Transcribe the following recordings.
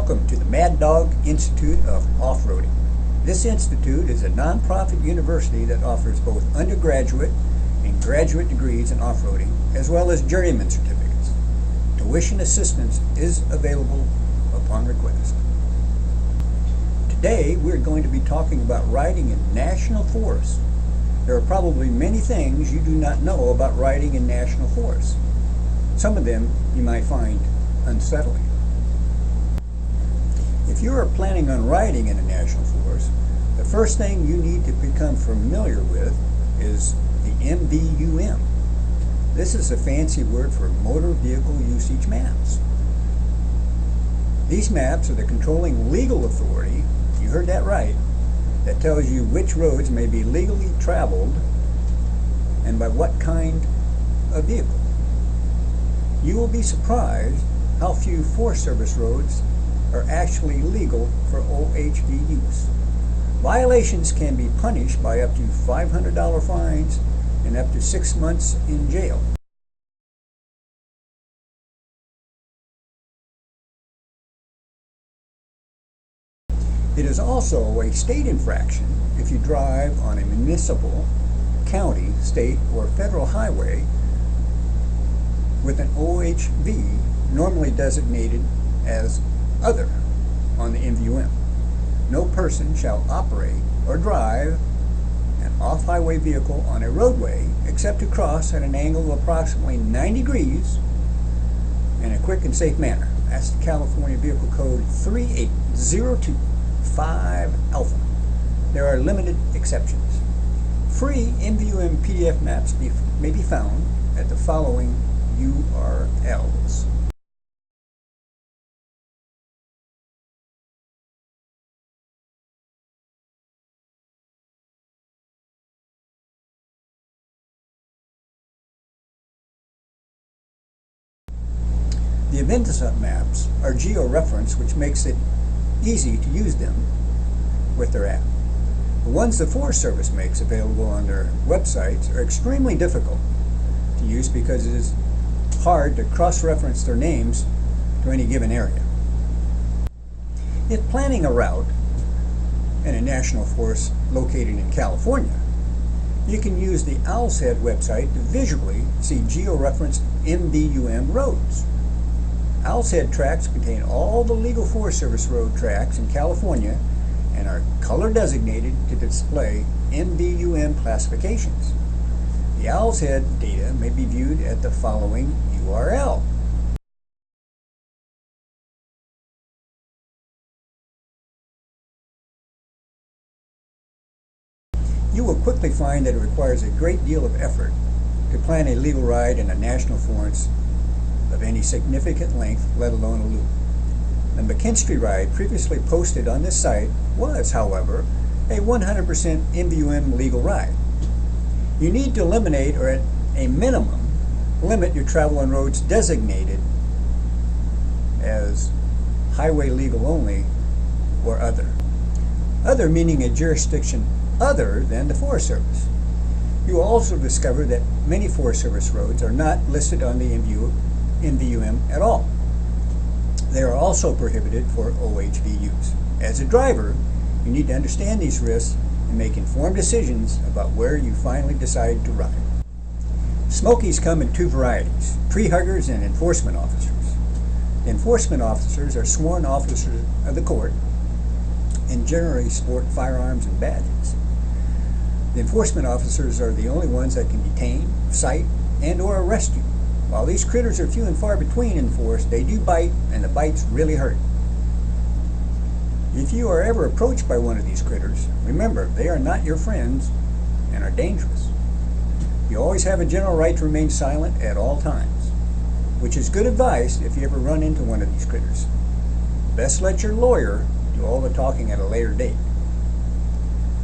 Welcome to the Mad Dog Institute of Off-Roading. This institute is a non-profit university that offers both undergraduate and graduate degrees in off-roading, as well as journeyman certificates. Tuition assistance is available upon request. Today, we're going to be talking about riding in national forests. There are probably many things you do not know about riding in national forests. Some of them you might find unsettling. If you are planning on riding in a national forest, the first thing you need to become familiar with is the MVUM. This is a fancy word for motor vehicle usage maps. These maps are the controlling legal authority, you heard that right, that tells you which roads may be legally traveled and by what kind of vehicle. You will be surprised how few Forest Service roads are actually legal for OHV use. Violations can be punished by up to $500 fines and up to 6 months in jail. It is also a state infraction if you drive on a municipal, county, state, or federal highway with an OHV normally designated as Other on the MVUM. No person shall operate or drive an off-highway vehicle on a roadway except to cross at an angle of approximately 90 degrees in a quick and safe manner. That's the California Vehicle Code 38025 Alpha. There are limited exceptions. Free MVUM PDF maps may be found at the following URLs. The Aventasat maps are geo-referenced, which makes it easy to use them with their app. The ones the Forest Service makes available on their websites are extremely difficult to use because it is hard to cross-reference their names to any given area. If planning a route in a national forest located in California, you can use the Owl's Head website to visually see geo-referenced MVUM roads. Owl's Head tracks contain all the legal Forest Service road tracks in California and are color designated to display MVUM classifications. The Owl's Head data may be viewed at the following URL. You will quickly find that it requires a great deal of effort to plan a legal ride in a national forest of any significant length, let alone a loop. The McKinstry ride previously posted on this site was, however, a 100% MVUM legal ride. You need to eliminate, or at a minimum, limit your travel on roads designated as highway legal only or other. Other meaning a jurisdiction other than the Forest Service. You will also discover that many Forest Service roads are not listed on the MVUM at all. They are also prohibited for OHV use. As a driver, you need to understand these risks and make informed decisions about where you finally decide to ride. Smokies come in two varieties: tree huggers and enforcement officers. The enforcement officers are sworn officers of the court and generally sport firearms and badges. The enforcement officers are the only ones that can detain, cite, and or arrest you. While these critters are few and far between in the forest, they do bite, and the bites really hurt. If you are ever approached by one of these critters, remember, they are not your friends and are dangerous. You always have a general right to remain silent at all times, which is good advice if you ever run into one of these critters. Best let your lawyer do all the talking at a later date.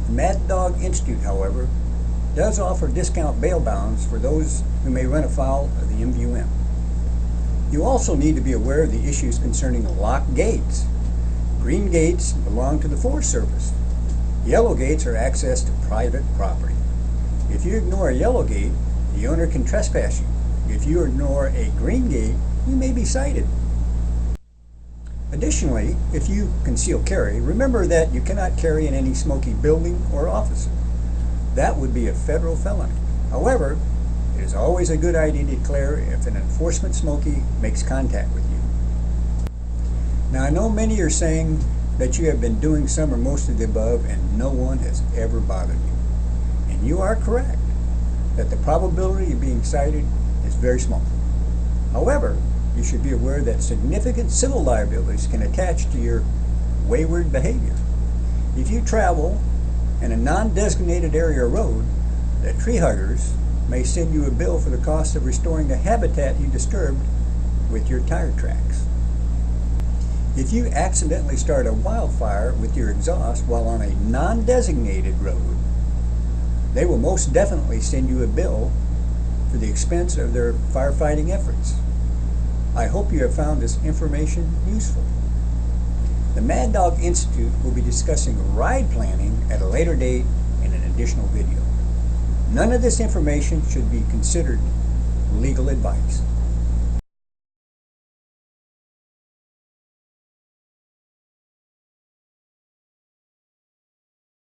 The Mad Dog Institute, however, does offer discount bail bonds for those who may run afoul of the MVUM. You also need to be aware of the issues concerning locked gates. Green gates belong to the Forest Service. Yellow gates are access to private property. If you ignore a yellow gate, the owner can trespass you. If you ignore a green gate, you may be cited. Additionally, if you conceal carry, remember that you cannot carry in any smoky building or office. That would be a federal felony. However, it is always a good idea to declare if an enforcement smoky makes contact with you. Now, I know many are saying that you have been doing some or most of the above and no one has ever bothered you. And you are correct that the probability of being cited is very small. However, you should be aware that significant civil liabilities can attach to your wayward behavior. If you travel in a non-designated area or road, the tree huggers may send you a bill for the cost of restoring the habitat you disturbed with your tire tracks. If you accidentally start a wildfire with your exhaust while on a non-designated road, they will most definitely send you a bill for the expense of their firefighting efforts. I hope you have found this information useful. The Mad Dog Institute will be discussing ride planning at a later date in an additional video. None of this information should be considered legal advice.